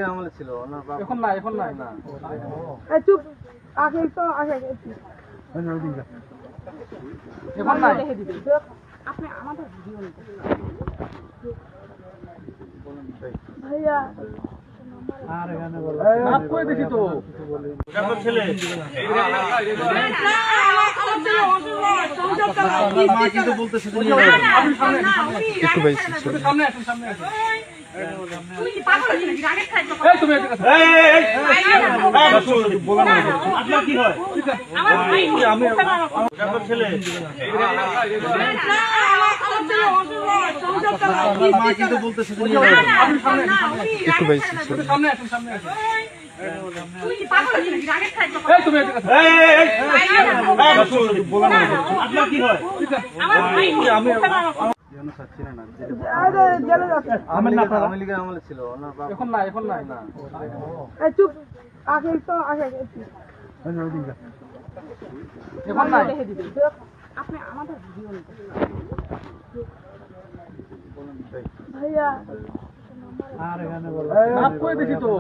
আমলে ছিল ওনার বাবা এখন না এখন নাই না এই চুপ আগে তো আগে এখন নাই আপনি আমাদের ভিডিও নিতে ভাইয়া আর এখানে বল নাম কই দেখি তো আমার ছেলে মা কিন্তু বলতেছে তুমি একটু ভাই সামনে আসুন সামনে আসুন তুমি কি পাগল হয়েছো নাকি আগে খাইছো এই তুমি এদিকে আপনার কি হয় আমার ভাই আমি আমার ছেলে মা কিন্তু বলতেছে তুমি একটু ভাই সামনে আসুন সামনে আসুন তুমি কি পাগল হয়েছো নাকি আগে খাইছো এই তুমি এদিকে আপনার কি হয় আমার ভাই আমি আওয়ামী লীগের আমলে ছিল ওনার বাবা এখন না এখন নাই না এই চুপ আগে তো আগে এখন নাই আপনি আমাদের ভিডিও নিতে ভাইয়া আর এখানে বল নাম কই দেখি তো